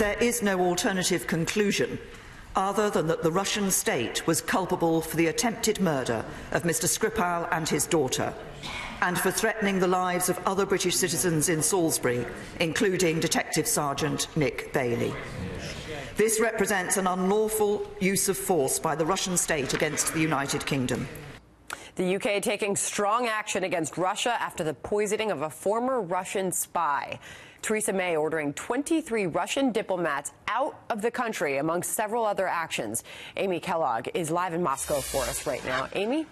there is no alternative conclusion other than that the Russian state was culpable for the attempted murder of Mr. Skripal and his daughter, and for threatening the lives of other British citizens in Salisbury, including Detective Sergeant Nick Bailey. This represents an unlawful use of force by the Russian state against the United Kingdom. The UK taking strong action against Russia after the poisoning of a former Russian spy. Theresa May ordering 23 Russian diplomats out of the country, among several other actions. Amy Kellogg is live in Moscow for us right now. Amy?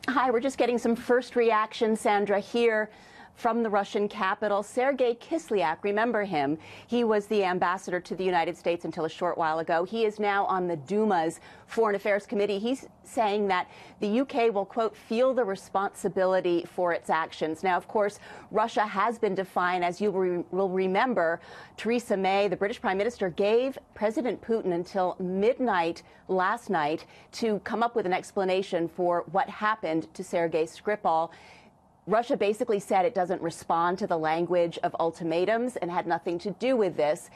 Hi, we're just getting some first reaction, Sandra, here from the Russian capital. Sergei Kislyak, remember him? He was the ambassador to the United States until a short while ago. He is now on the Duma's Foreign Affairs Committee. He's saying that the UK will, quote, feel the responsibility for its actions. Now, of course, Russia has been defiant. As you will remember, Theresa May, the British Prime Minister, gave President Putin until midnight last night to come up with an explanation for what happened to Sergei Skripal. Russia basically said it doesn't respond to the language of ultimatums and had nothing to do with this.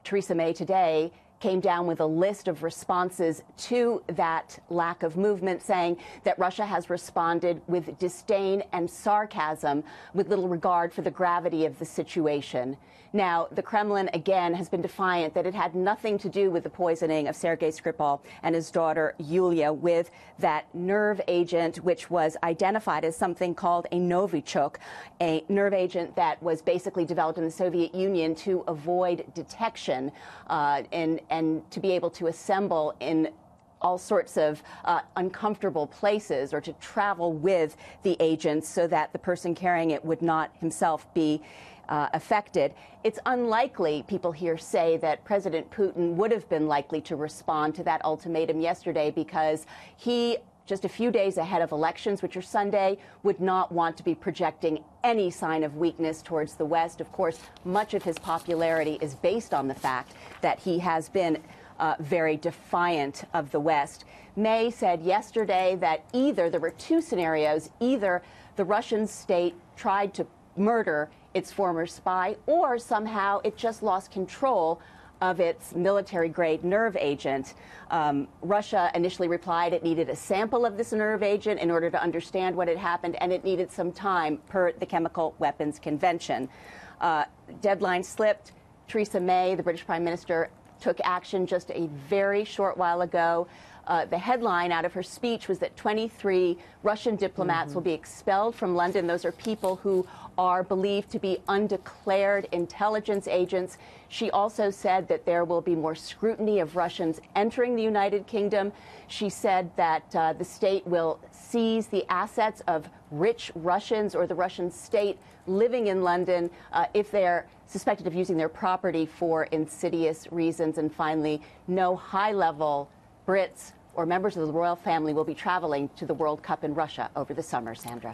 Theresa May today came down with a list of responses to that lack of movement, saying that Russia has responded with disdain and sarcasm, with little regard for the gravity of the situation. Now, the Kremlin, again, has been defiant that it had nothing to do with the poisoning of Sergei Skripal and his daughter, Yulia, with that nerve agent, which was identified as something called a Novichok, a nerve agent that was basically developed in the Soviet Union to avoid detection and to be able to assemble in all sorts of uncomfortable places, or to travel with the agents so that the person carrying it would not himself be affected. It's unlikely, people here say, that President Putin would have been likely to respond to that ultimatum yesterday, because he, just a few days ahead of elections, which are Sunday, would not want to be projecting any sign of weakness towards the West. Of course, much of his popularity is based on the fact that he has been very defiant of the West. May said yesterday that there were two scenarios: either the Russian state tried to murder its former spy, or somehow it just lost control of its military-grade nerve agent. Russia initially replied it needed a sample of this nerve agent in order to understand what had happened, and it needed some time per the Chemical Weapons Convention. Deadline slipped. Theresa May, the British Prime Minister, took action just a very short while ago. The headline out of her speech was that 23 Russian diplomats will be expelled from London. Those are people who are believed to be undeclared intelligence agents. She also said that there will be more scrutiny of Russians entering the United Kingdom. She said that the state will seize the assets of rich Russians or the Russian state living in London if they're suspected of using their property for insidious reasons. And finally, no high-level Brits or members of the royal family will be traveling to the World Cup in Russia over the summer, Sandra.